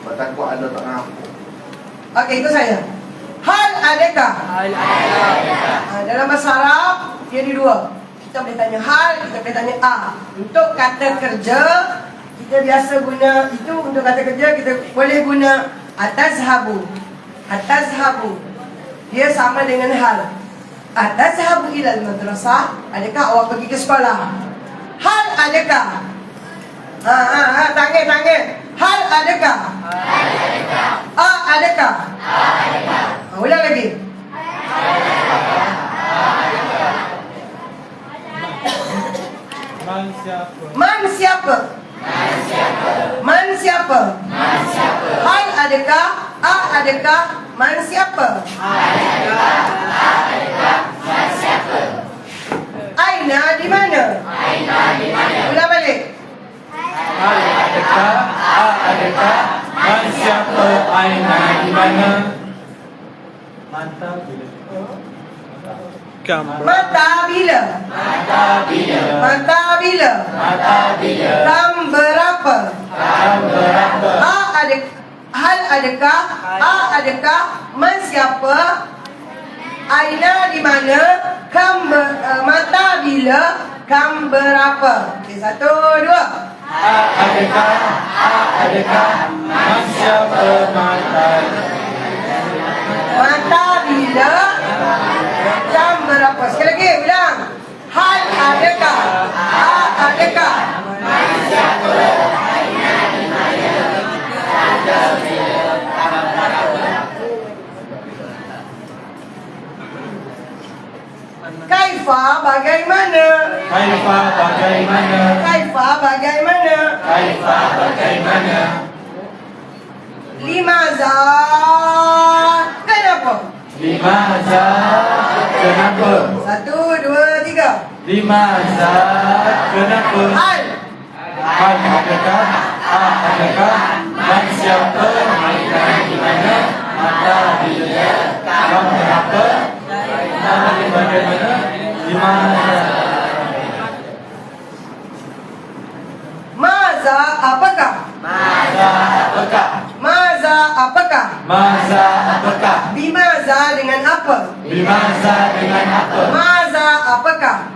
Takut ada tak nampak. Okey, itu saya. Hal adakah? Hal adakah? Dalam bahasa Arab, dia ada dua. Kita boleh tanya hal, kita boleh tanya a. Untuk kata kerja, kita biasa guna itu. Untuk kata kerja, kita boleh guna atazhabu. Atazhabu, dia sama dengan hal. Atazhabu ilal madrasah, adakah awak pergi ke sekolah? Hal adakah? Tangan. Hal adakah? A adakah? Ulang lagi. Man siapa? Hal adakah? A adakah? Man siapa? Aina di mana? Ulang balik. Hal adakah? A adakah? Man siapa? Aina di mana? Mata bila? Mata bila? Kam berapa? Hal adakah? A adakah? Man siapa? Aina di mana? Mata bila? Kam berapa? Okey, 1, 2. A adakah? Man siapa? Mata bila? Jam berapa? Sekali lagi, ulang. Hal adakah? A adakah? Kaifa bagaimana? Limaza kenapa? 1, 2, 3. Limaza kenapa? Hal adakah? A adakah? Man siapa? Aina di mana? Mata bila? Kam berapa? Bagaimana? Limaza. Maza apakah? Bimaza dengan apa? Maza apakah?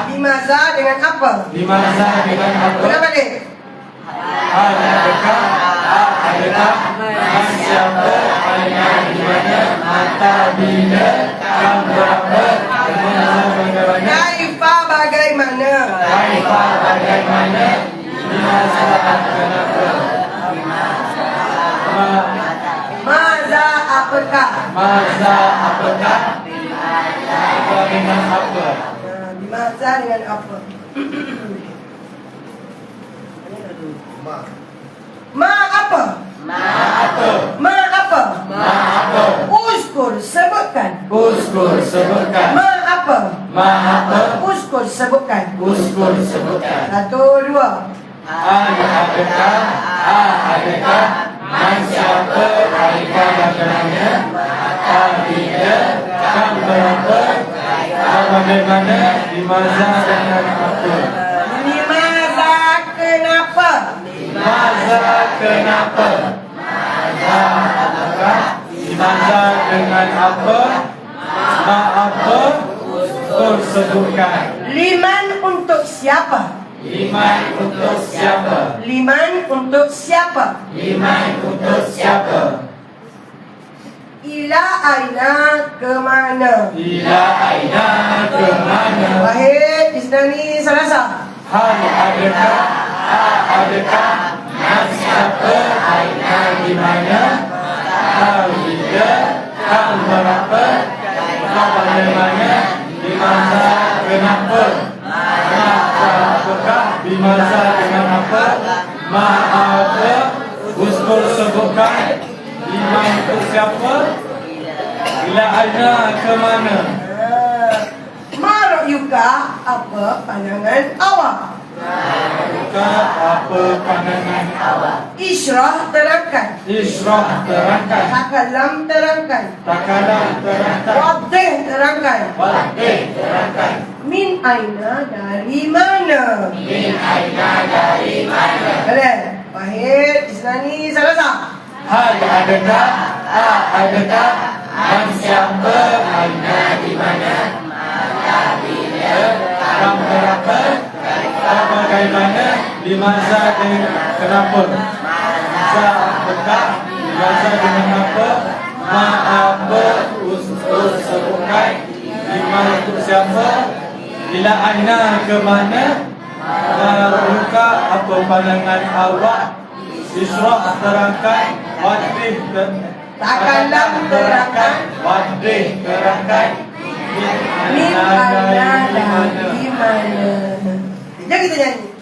Bimaza dengan apa? Ulang balik. Hal adakah? A adakah? Man siapa? Aina di mana? Mata bila? Kam berapa? Bagaimana? Kaifa bagaimana? Limaza kenapa? Maza apakah? Dengan apa? Bimaza dengan apa? Ma apa? Uskur sebutkan. Ma apa? Uskur sebutkan. 1, 2. Hal adakah? A adakah? Man siapa? Aina bagaimana? Mata bila? Kam berapa? Bagaimana? Limaza dengan apa? Limaza kenapa? Limaza dengan apa? Ma apa? Uskur sebutkan. Liman untuk siapa? Liman untuk siapa? Ila aina kemana? Wahid, Isnani, Salasa. Hal adakah? A adakah? Man siapa? Aina di mana? Mata bila? Kam berapa? Bagaimana? Limaza kenapa? Bimaza dengan apa? Ma apa? Uskur sebutkan. Liman untuk siapa? Ila aina ke mana? Maru'yuka, apa pandangan awak? Apa pandangan awak? Isyrah terangkan. Takalam terangkan. Wadih terangkan. Min aina dari mana? Kalian Wahid nyanyi sama-sama. Hal adakah, adakah, dan siapa, mana, di mana, kamu berapa, bagaimana, di masa dan kenapa, apakah, di masa dengan apa, apa, usul sebukai, di mana untuk siapa, bila aina ke mana, buka apa pandangan awak, Isra' terangkan, wadih Takalam terangkan, wadih terangkan, min mana dan di mana. Jadi kita nyanyi.